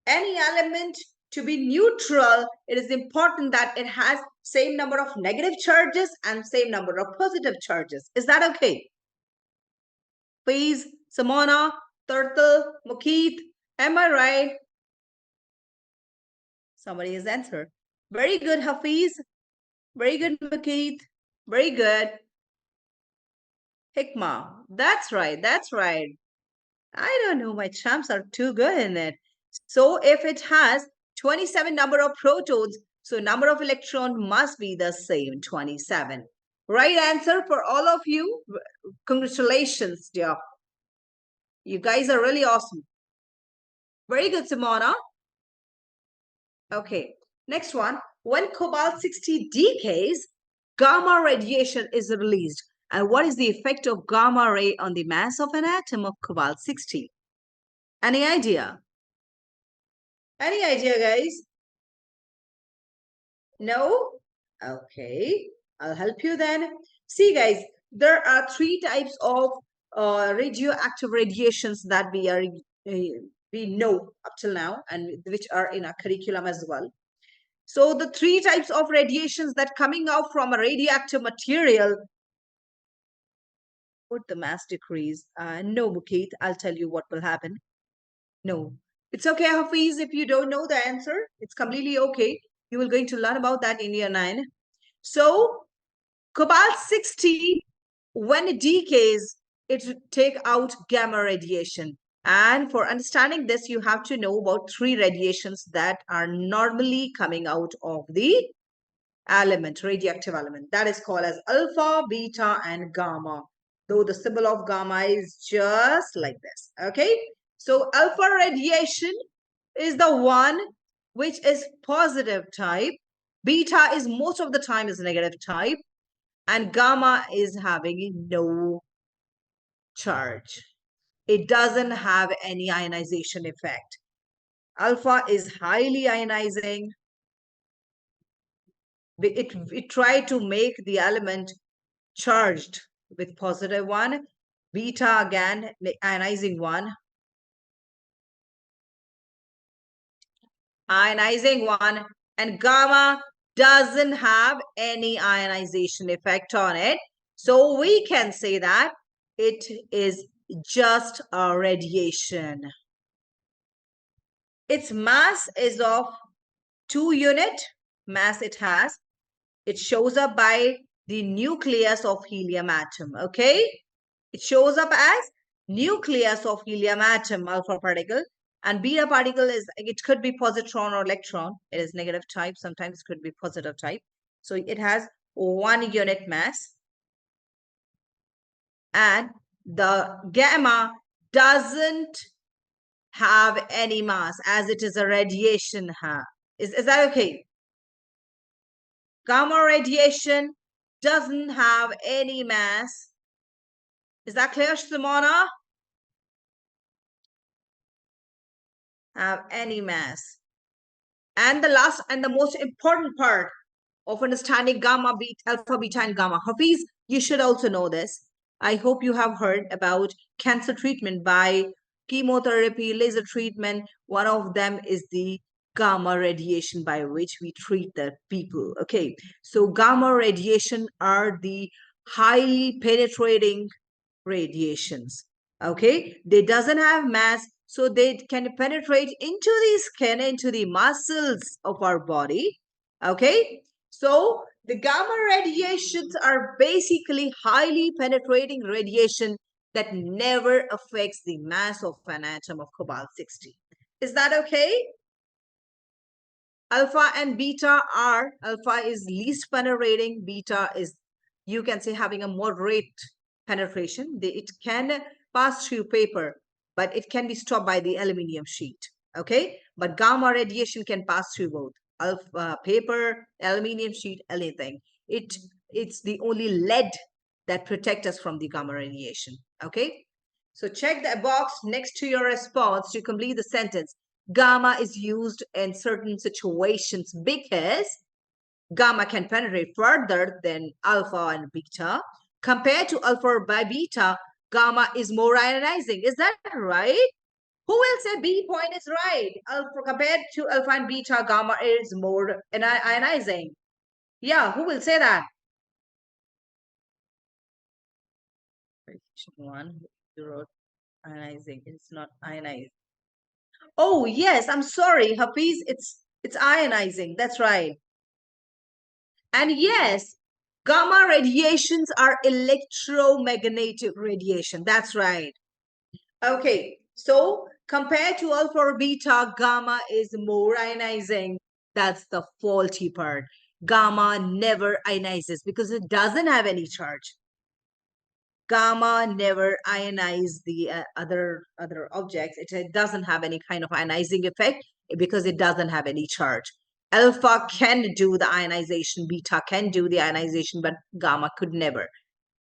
Speaker 1: any element to be neutral, it is important that it has same number of negative charges and same number of positive charges. Is that okay? Please, Simona, Turtle, Mukit, am I right? Somebody has answered. Very good, Hafiz. Very good, Mukit. Very good. Hikmah. That's right. That's right. I don't know. My champs are too good in it. So if it has 27 number of protons, so number of electrons must be the same, 27. Right answer for all of you. Congratulations, dear. You guys are really awesome. Very good, Simona. Okay, next one. When cobalt-60 decays, gamma radiation is released. And what is the effect of gamma ray on the mass of an atom of cobalt-60? Any idea? Any idea, guys? No? Okay, I'll help you then. See, guys, there are three types of radioactive radiations that we know up till now, and which are in our curriculum as well. So the three types of radiations that coming out from a radioactive material, would the mass decrease? No, Mukit, I'll tell you what will happen. No. It's okay, Hafiz, if you don't know the answer. It's completely okay. You will going to learn about that in year 9. So cobalt-60, when it decays, it take out gamma radiation. And for understanding this, you have to know about three radiations that are normally coming out of the element, radioactive element. That is called as alpha, beta, and gamma. Though the symbol of gamma is just like this. Okay. So alpha radiation is the one which is positive type. Beta is most of the time is negative type. And gamma is having no charge. It doesn't have any ionization effect. Alpha is highly ionizing. It try to make the element charged with positive one. Beta again, ionizing one. Ionizing one. And gamma doesn't have any ionization effect on it. So we can say that it is just a radiation. Its mass is of 2 unit mass it has. It shows up by the nucleus of helium atom, okay? It shows up as nucleus of helium atom, alpha particle. And beta particle is, it could be positron or electron. It is negative type. Sometimes it could be positive type. So it has 1 unit mass. And the gamma doesn't have any mass as it is a radiation. Is that okay? Gamma radiation doesn't have any mass. Is that clear, Simona? Have any mass. And the last and the most important part of understanding gamma, beta, alpha, beta, and gamma. Hafiz, you should also know this. I hope you have heard about cancer treatment by chemotherapy, laser treatment. One of them is the gamma radiation by which we treat the people. Okay, so gamma radiation are the highly penetrating radiations. Okay, they doesn't have mass, so they can penetrate into the skin, into the muscles of our body. Okay, so the gamma radiations are basically highly penetrating radiation that never affects the mass of an atom of cobalt-60. Is that okay? Alpha and beta are, alpha is least penetrating, beta is, you can say, having a moderate penetration. It can pass through paper, but it can be stopped by the aluminum sheet. Okay, but gamma radiation can pass through both alpha, paper, aluminum sheet, anything. It's the only lead that protect us from the gamma radiation. Okay, so check the box next to your response to complete the sentence. Gamma is used in certain situations because gamma can penetrate further than alpha and beta. Compared to alpha by beta, gamma is more ionizing. Is that right? Who will say B point is right? Alpha compared to alpha and beta, gamma is more ionizing. Yeah, who will say that? One, zero, ionizing. It's not ionizing. Oh yes, I'm sorry, Hafiz. It's ionizing. That's right. And yes, gamma radiations are electromagnetic radiation. That's right. Okay, so compared to alpha or beta, gamma is more ionizing. That's the faulty part. Gamma never ionizes because it doesn't have any charge. Gamma never ionize the other objects. It doesn't have any kind of ionizing effect because it doesn't have any charge. Alpha can do the ionization, beta can do the ionization, but gamma could never.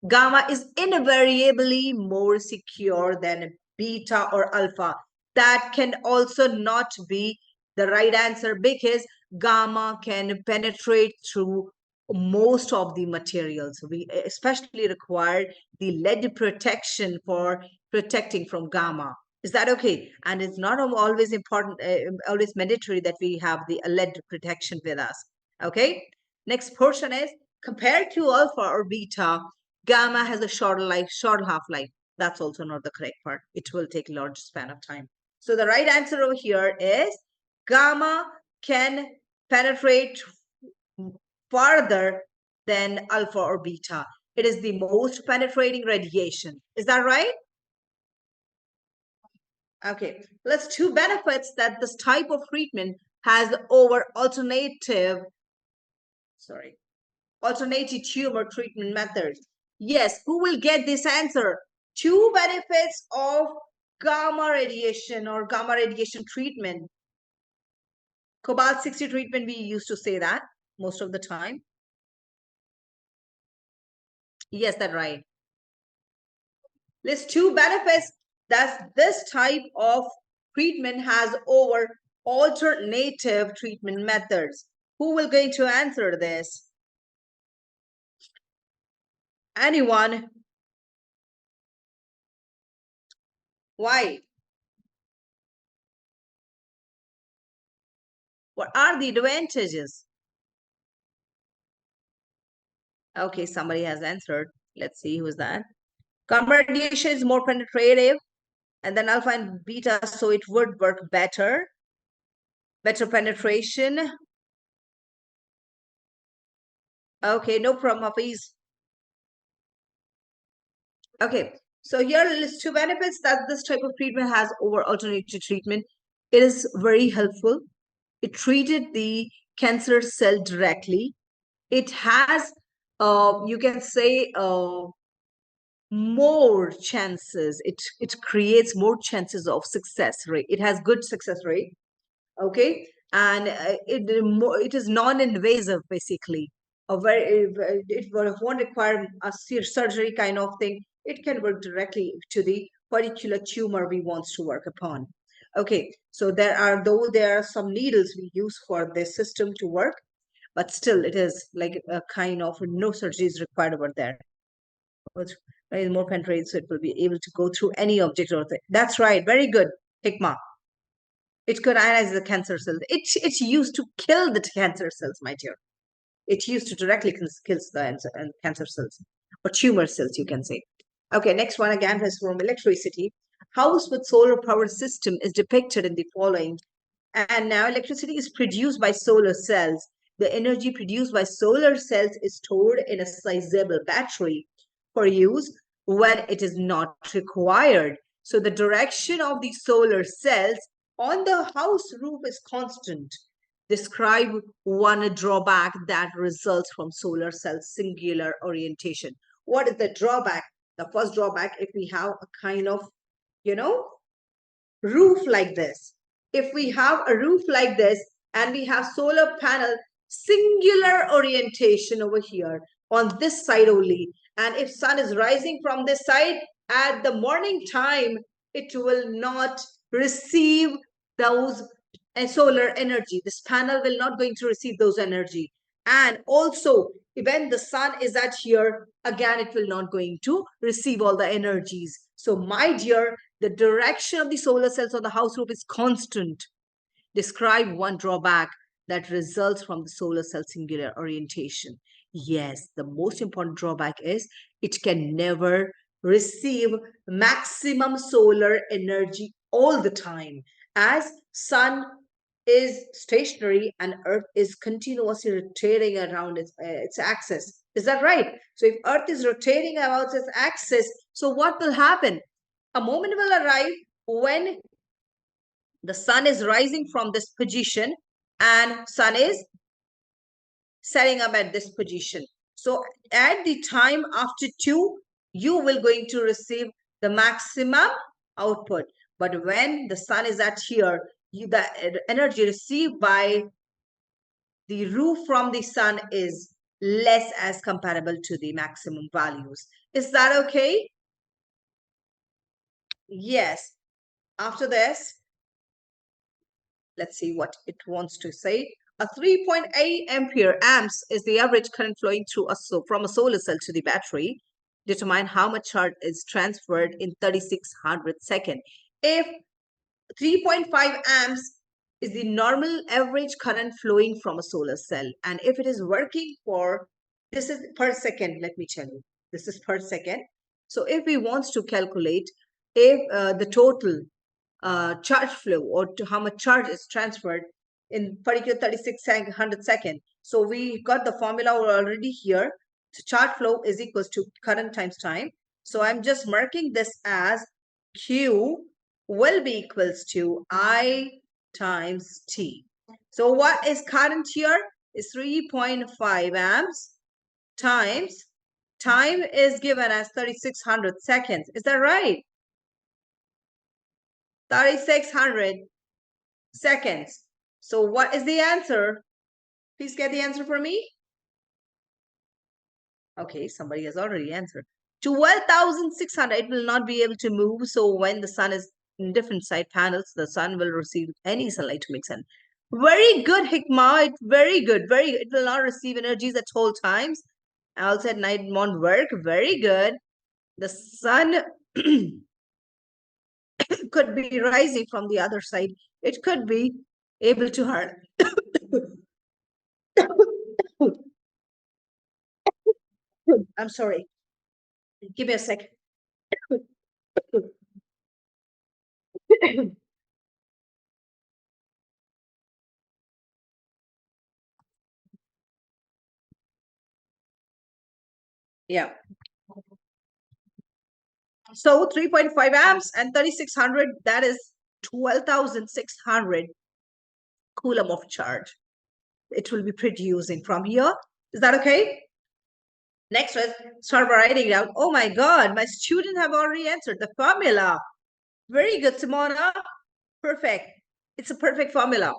Speaker 1: Gamma is invariably more secure than beta or alpha. That can also not be the right answer because gamma can penetrate through most of the materials. We especially require the lead protection for protecting from gamma. Is that okay? And it's not always important, always mandatory that we have the lead protection with us. Okay. Next portion is compared to alpha or beta, gamma has a short half-life. That's also not the correct part. It will take a large span of time. So the right answer over here is gamma can penetrate farther than alpha or beta. It is the most penetrating radiation. Is that right? Okay. Let's two benefits that this type of treatment has over alternative tumor treatment methods. Yes, who will get this answer? Two benefits of gamma radiation or gamma radiation treatment. Cobalt 60 treatment, we used to say that most of the time. Yes, that's right. List two benefits that this type of treatment has over alternative treatment methods. Who will going to answer this? Anyone? Why? What are the advantages? Okay, somebody has answered. Let's see who's that. Gamma radiation is more penetrative, and then alpha and beta, so it would work better. Better penetration. Okay, no problem, please. Okay, so here list two benefits that this type of treatment has over alternative treatment. It is very helpful. It treated the cancer cell directly. It has, you can say, more chances. It creates more chances of success rate. It has good success rate. Okay, and it is non-invasive basically. It won't require a surgery kind of thing. It can work directly to the particular tumor we want to work upon. Okay, so there are some needles we use for this system to work, but still it is like a kind of no surgery is required over there. But it is more penetrating, so it will be able to go through any object or thing. That's right, very good, Hikma. It could ionize the cancer cells. It's used to kill the cancer cells, my dear. It used to directly kill the cancer cells or tumor cells, you can say. Okay, next one again is from electricity. House with solar power system is depicted in the following. And now electricity is produced by solar cells. The energy produced by solar cells is stored in a sizable battery for use when it is not required. So the direction of the solar cells on the house roof is constant. Describe one drawback that results from solar cell singular orientation. What is the drawback? The first drawback, if we have a kind of, you know, roof like this. If we have a roof like this and we have solar panel singular orientation over here on this side only, and if sun is rising from this side at the morning time, it will not receive those solar energy. This panel will not going to receive those energy. And also when the sun is at here, again it will not going to receive all the energies. So my dear, the direction of the solar cells on the house roof is constant. Describe one drawback that results from the solar cell singular orientation. Yes, the most important drawback is it can never receive maximum solar energy all the time, as sun is stationary and earth is continuously rotating around its axis. Is that right? So if earth is rotating about its axis, so what will happen? A moment will arrive when the sun is rising from this position and sun is setting up at this position. So at the time after 2, you will going to receive the maximum output. But when the sun is at here, the energy received by the roof from the sun is less as comparable to the maximum values. Is that okay? Yes. After this, let's see what it wants to say. A 3.8 ampere amps is the average current flowing through from a solar cell to the battery. Determine how much charge is transferred in 3600 seconds. If 3.5 amps is the normal average current flowing from a solar cell, and if it is working for, this is per second, let me tell you, this is per second. So if we want to calculate if the total charge flow, or to how much charge is transferred in particular 3600 seconds. So we got the formula already here. So charge flow is equals to current times time. So I'm just marking this as Q will be equals to I times T. So what is current here is 3.5 amps times time is given as 3600 seconds. Is that right? 3600 seconds. So what is the answer? Please get the answer for me. Okay, somebody has already answered. 12,600. It will not be able to move. So when the sun is in different side panels, the sun will receive any sunlight to make sun. Very good, Hikmah. Very good. Very good. It will not receive energies at all times. Also at night it won't work. Very good. The sun could be rising from the other side. It could be able to hurt. I'm sorry. Give me a sec. Yeah. So 3.5 amps and 3600, that is 12,600 coulomb of charge. It will be producing from here. Is that okay? Next was start writing down. Oh my God, my students have already answered the formula. Very good, Simona. Perfect. It's a perfect formula.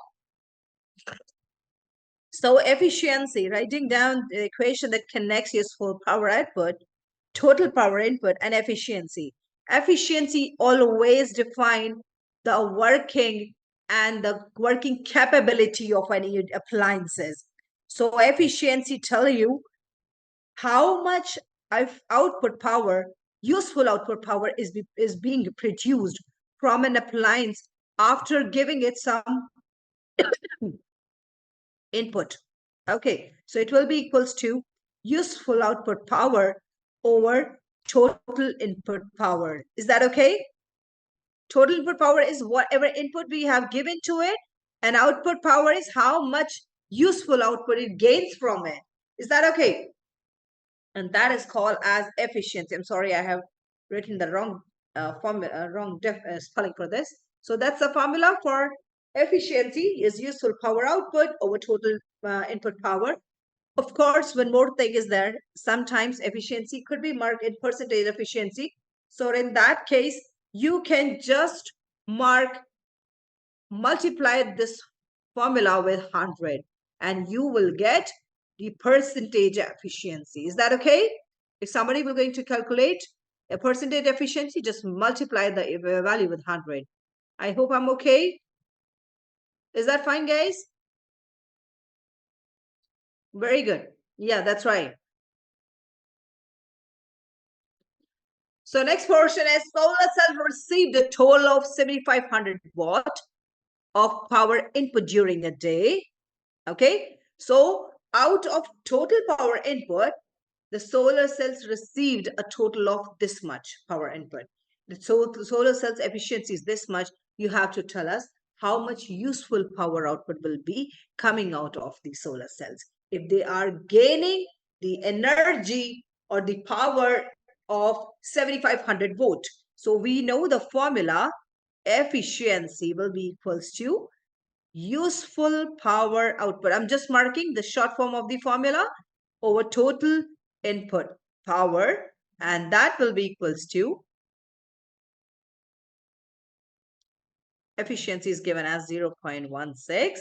Speaker 1: So efficiency, writing down the equation that connects useful power output, total power input, and efficiency. Efficiency always define the working and the working capability of any appliances. So efficiency tell you how much output power, useful output power is being produced from an appliance after giving it some input. Okay, so it will be equals to useful output power over total input power. Is that okay? Total input power is whatever input we have given to it, and output power is how much useful output it gains from it. Is that okay? And that is called as efficiency. I'm sorry, I have written the wrong spelling for this. So that's the formula for efficiency is useful power output over total input power. Of course, one more thing is there. Sometimes efficiency could be marked in percentage efficiency. So in that case, you can just multiply this formula with 100 and you will get the percentage efficiency. Is that okay? If somebody will going to calculate a percentage efficiency, just multiply the value with 100. I hope I'm okay. Is that fine, guys? Very good. Yeah, that's right. So next portion is solar cell received a total of 7,500 watt of power input during a day. Okay. So out of total power input, the solar cells received a total of this much power input. So the solar cells efficiency is this much. You have to tell us how much useful power output will be coming out of the solar cells. If they are gaining the energy or the power of 7,500 volt. So we know the formula efficiency will be equals to useful power output. I'm just marking the short form of the formula over total input power And that will be equals to, efficiency is given as 0.16,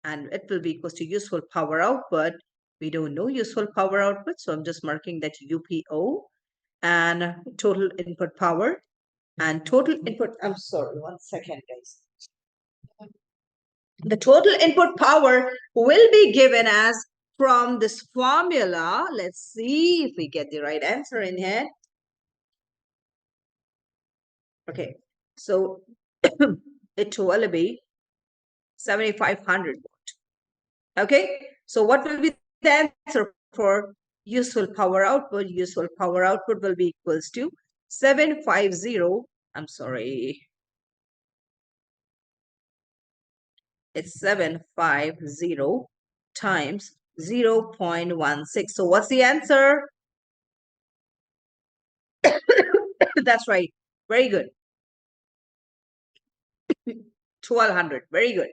Speaker 1: and it will be equals to useful power output. We don't know useful power output, so I'm just marking that UPO, and total input power, and total input, I'm sorry, 1 second, guys. The total input power will be given as from this formula. Let's see if we get the right answer in here. Okay, so it will be 7500 watt. Okay, so what will be the answer for useful power output? Useful power output will be equals to 750. I'm sorry, it's 750 times 0.16. So what's the answer? That's right. Very good. 1200. Very good.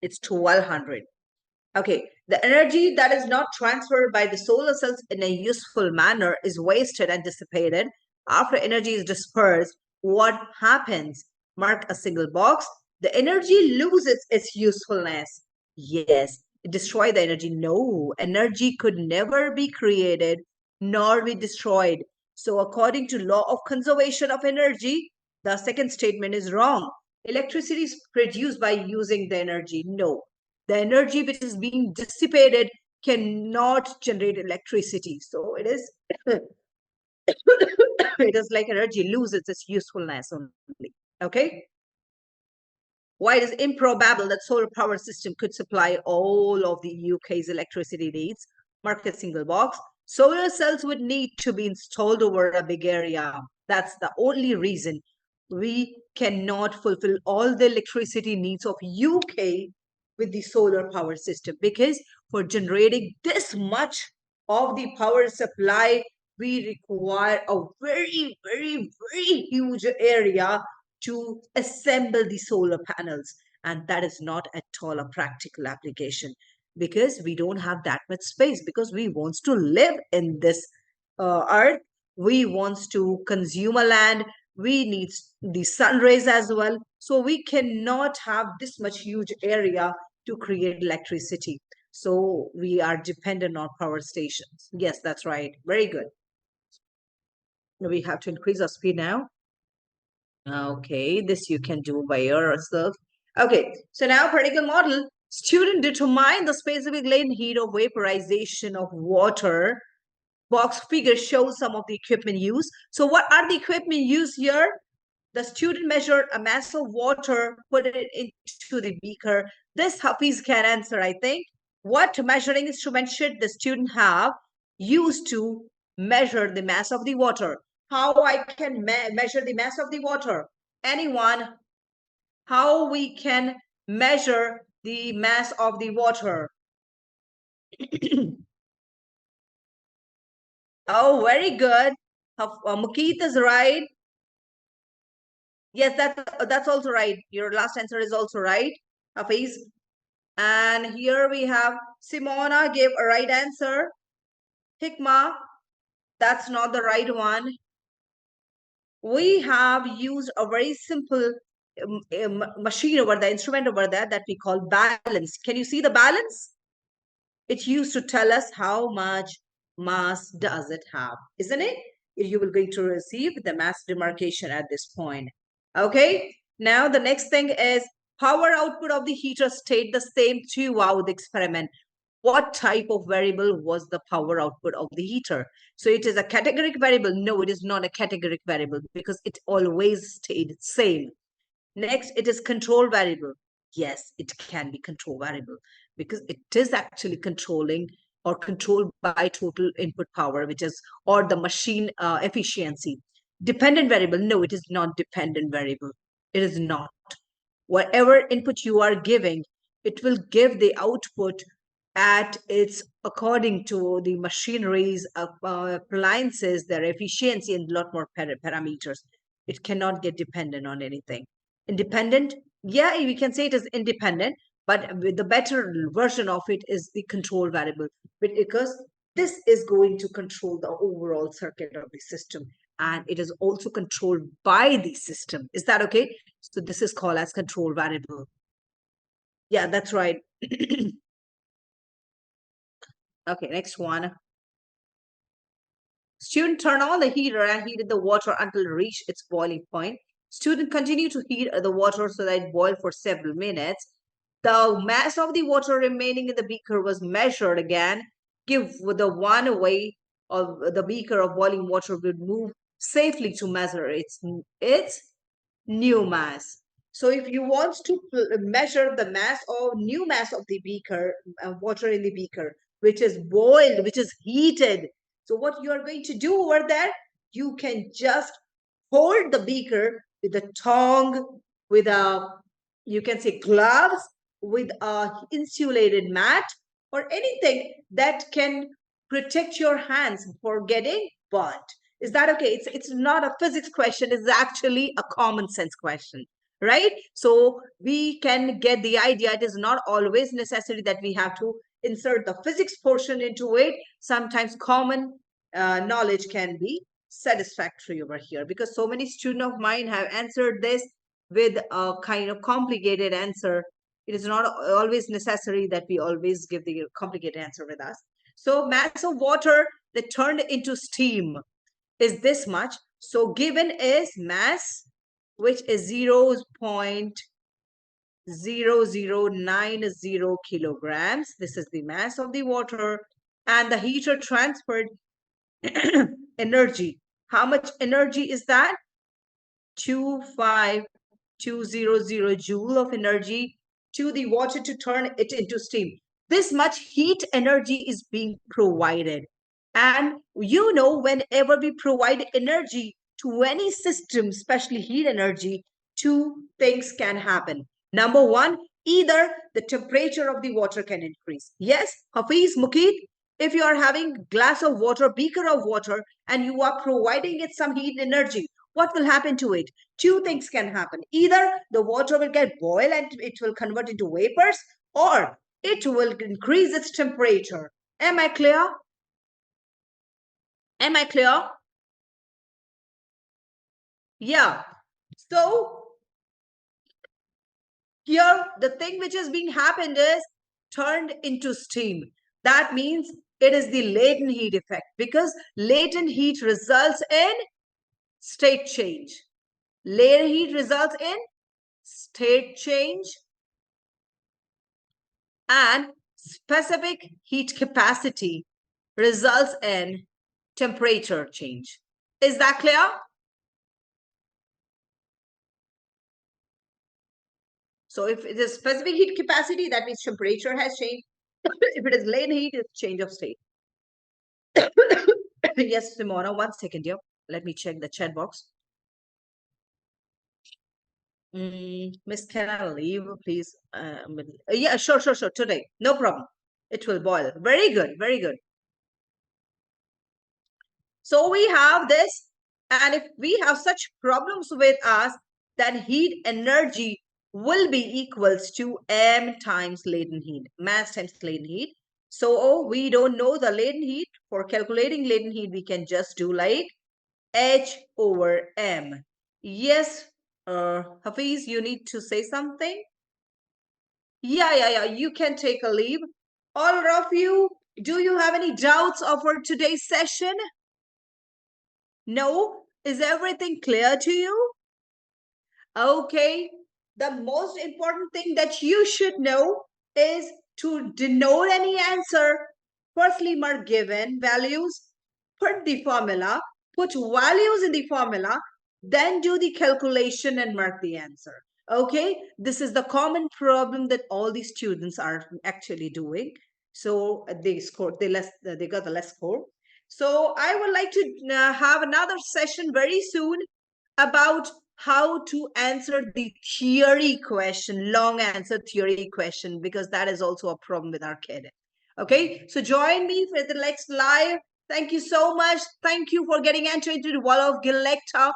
Speaker 1: It's 1200. Okay. The energy that is not transferred by the solar cells in a useful manner is wasted and dissipated. After energy is dispersed, what happens? Mark a single box. The energy loses its usefulness. Yes. Destroy the energy. No. Energy could never be created nor be destroyed. So according to law of conservation of energy, the second statement is wrong. Electricity is produced by using the energy. No. The energy which is being dissipated cannot generate electricity. So it is it is like energy loses its usefulness only. Okay. Why it is improbable that solar power system could supply all of the UK's electricity needs? Mark a single box. Solar cells would need to be installed over a big area. That's the only reason we cannot fulfill all the electricity needs of UK with the solar power system, because for generating this much of the power supply, we require a very, very, very huge area to assemble the solar panels. And that is not at all a practical application, because we don't have that much space, because we wants to live in this earth. We wants to consume a land. We need the sun rays as well. So we cannot have this much huge area to create electricity. So we are dependent on power stations. Yes, that's right. Very good. We have to increase our speed now. Okay, this you can do by yourself. Okay, so now particle model. Student determine the specific latent heat of vaporization of water. Box figure shows some of the equipment used. So what are the equipment used here? The student measured a mass of water, put it into the beaker. This Hafiz can answer, I think. What measuring instrument should the student have used to measure the mass of the water? How I can measure the mass of the water? Anyone? How we can measure the mass of the water? Oh, very good. Mukeet is right. Yes, that's also right. Your last answer is also right, Hafiz. And here we have Simona gave a right answer. Hikma, that's not the right one. We have used a very simple machine over there, instrument over there, that we call balance. Can you see the balance? It used to tell us how much mass does it have, isn't it? You will going to receive the mass demarcation at this point. Okay, now the next thing is power output of the heater stayed the same throughout the experiment. What type of variable was the power output of the heater? So it is a categoric variable. No, it is not a categoric variable, because it always stayed same. Next, it is control variable. Yes, it can be control variable, because it is actually controlling or controlled by total input power, which is, or the machine efficiency. Dependent variable. No, it is not dependent variable. It is not. Whatever input you are giving, it will give the output at its according to the machineries, appliances, their efficiency, and a lot more parameters. It cannot get dependent on anything. Independent, yeah, we can say it is independent, but with the better version of it is the control variable, because This is going to control the overall circuit of the system, and it is also controlled by the system. Is that okay? So this is called as control variable. Yeah, that's right. Okay, next one. Student turn on the heater and heated the water until it reached its boiling point. Student continued to heat the water so that it boiled for several minutes. The mass of the water remaining in the beaker was measured again. Give the one way of the beaker of boiling water would move safely to measure its new mass. So if you want to measure the mass or new mass of the beaker, water in the beaker, which is boiled, which is heated. So what you are going to do over there, you can just hold the beaker with a tongue, with a, you can say gloves, with a insulated mat, or anything that can protect your hands for getting burnt. Is that okay? It's not a physics question. It's actually a common sense question, right? So we can get the idea. It is not always necessary that we have to insert the physics portion into it. Sometimes common knowledge can be satisfactory over here, because so many students of mine have answered this with a kind of complicated answer. It is not always necessary that we always give the complicated answer with us. So mass of water that turned into steam is this much. So given is mass, which is 0.0090 kilograms. This is the mass of the water, and the heater transferred energy. How much energy is that? 25200 joule of energy to the water to turn it into steam. This much heat energy is being provided. And you know, whenever we provide energy to any system, especially heat energy, two things can happen. Number one, either the temperature of the water can increase. Yes, Hafiz, Mukeet, if you are having glass of water, beaker of water, and you are providing it some heat energy, what will happen to it? Two things can happen. Either the water will get boiled and it will convert into vapors, or it will increase its temperature. Am I clear? Am I clear? Yeah. So here, the thing which is being happened is turned into steam. That means it is the latent heat effect, because latent heat results in state change. Latent heat results in state change, and specific heat capacity results in temperature change. Is that clear? So if it is specific heat capacity, that means temperature has changed. If it is latent heat, it's change of state. Yes, Simona, 1 second here. Let me check the chat box. Miss, can I leave, please? Yeah, sure. Today, no problem. It will boil. Very good, very good. So we have this, and if we have such problems with us, then heat energy will be equals to m times latent heat, mass times latent heat. So we don't know the latent heat. For calculating latent heat, we can just do like H over m. Yes, Hafiz, you need to say something? Yeah, you can take a leave. All of you, do you have any doubts over today's session? No? Is everything clear to you? Okay. The most important thing that you should know is to denote any answer. Firstly, mark given values, put the formula, put values in the formula, then do the calculation and mark the answer. Okay, this is the common problem that all the students are actually doing. So they scored, they got the less score. So I would like to have another session very soon about how to answer the theory question, long answer theory question, because that is also a problem with our kid. Okay, so join me for the next live. Thank you so much. Thank you for getting entered into the wall of Glecta.